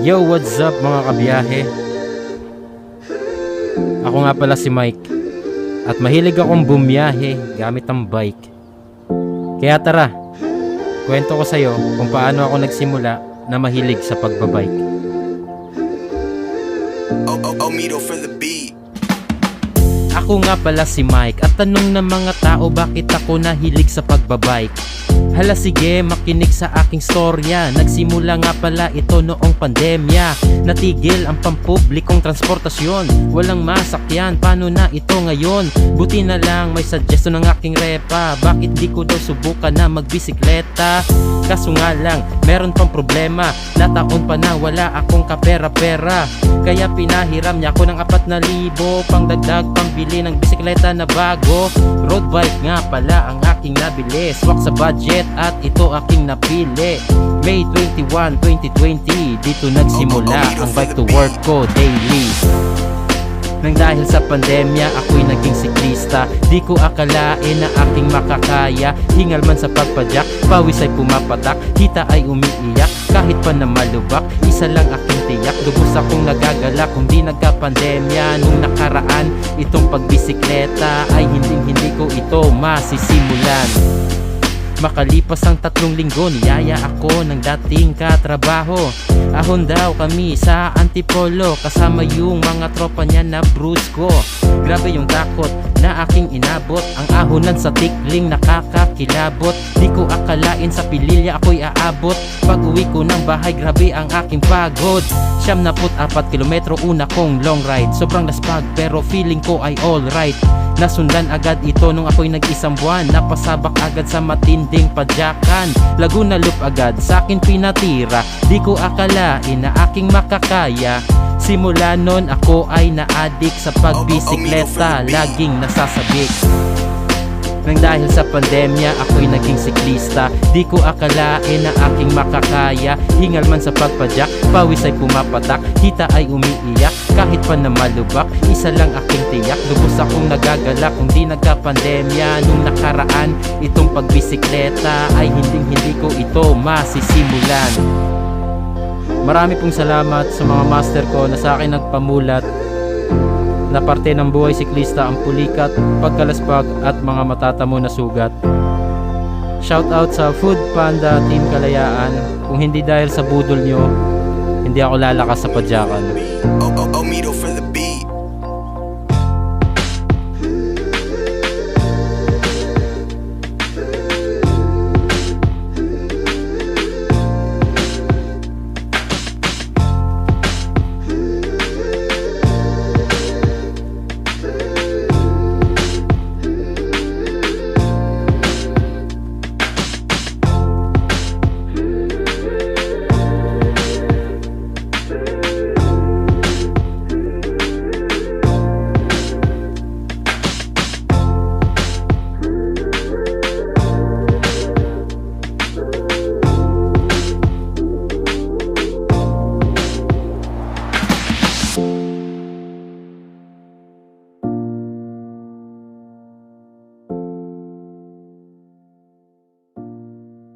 Yo, what's up mga kabiyahe? Ako nga pala si Mike at mahilig akong bumiyahe gamit ang bike. Kaya tara, kwento ko sa'yo kung paano ako nagsimula na mahilig sa pagbabike. Mito for the beat. Ako nga pala si Mike at tanong ng mga tao bakit ako nahilig sa pagbabike. Hala sige, makinig sa aking storya. Nagsimula nga pala ito noong pandemya. Natigil ang pampublikong transportasyon, walang masakyan, paano na ito ngayon? Buti na lang may suggestion ng aking repa. Bakit di ko daw subukan na magbisikleta? Kaso nga lang, meron pang problema. Nataon pa na wala akong kapera-pera. Kaya pinahiram niya ako ng 4,000 pang dagdag pambili ng bisikleta na bago. Road bike nga pala ang aking nabili, swak sa budget at ito aking napili. May 21, 2020, dito nagsimula ang bike to work ko daily. Nang dahil sa pandemya, ako'y naging siklista. Di ko akalain na aking makakaya. Hingal man sa pagpadyak, pawis ay pumapatak, kita ay umiiyak, kahit pa na malubak, isa lang aking tiyak. Lubos akong nagagala kung di nagka-pandemya. Nung nakaraan, itong pagbisikleta ay hindi ko ito masisimulan. Makalipas ang 3 linggo, niyaya ako ng dating katrabaho. Ahon daw kami sa Antipolo, kasama yung mga tropa niya na brusko. Grabe yung takot na aking inabot, ang ahonan sa tikling nakakakilabot. Di ko akalain sa Pililya ako'y aabot. Pag uwi ko ng bahay, grabe ang aking pagod. 74 kilometro una kong long ride, sobrang laspag pero feeling ko ay alright. Nasundan agad ito nung ako'y nag-isang buwan. Napasabak agad sa matinding padyakan. Laguna Loop agad sa'kin pinatira. Di ko akalain na aking makakaya. Simula nun ako ay na-addict sa pagbisikleta, laging nasasabik. Nang dahil sa pandemya, ako'y naging siklista. Di ko akalain na aking makakaya. Hingal man sa pagpadyak, pawis ay pumapatak, kita ay umiiyak, kahit pa na malubak, isa lang aking tiyak. Lubos akong nagagala kung di nagka-pandemya. Nung nakaraan, itong pagbisikleta ay hindi ko ito masisimulan. Marami pong salamat sa mga master ko na sa akin nagpamulat na parte ng buhay siklista ang pulikat, pagkalaspag at mga matatamo na sugat. Shoutout sa Food Panda Team Kalayaan. Kung hindi dahil sa budol nyo, hindi ako lalakas sa padyakan. Mito for the beat.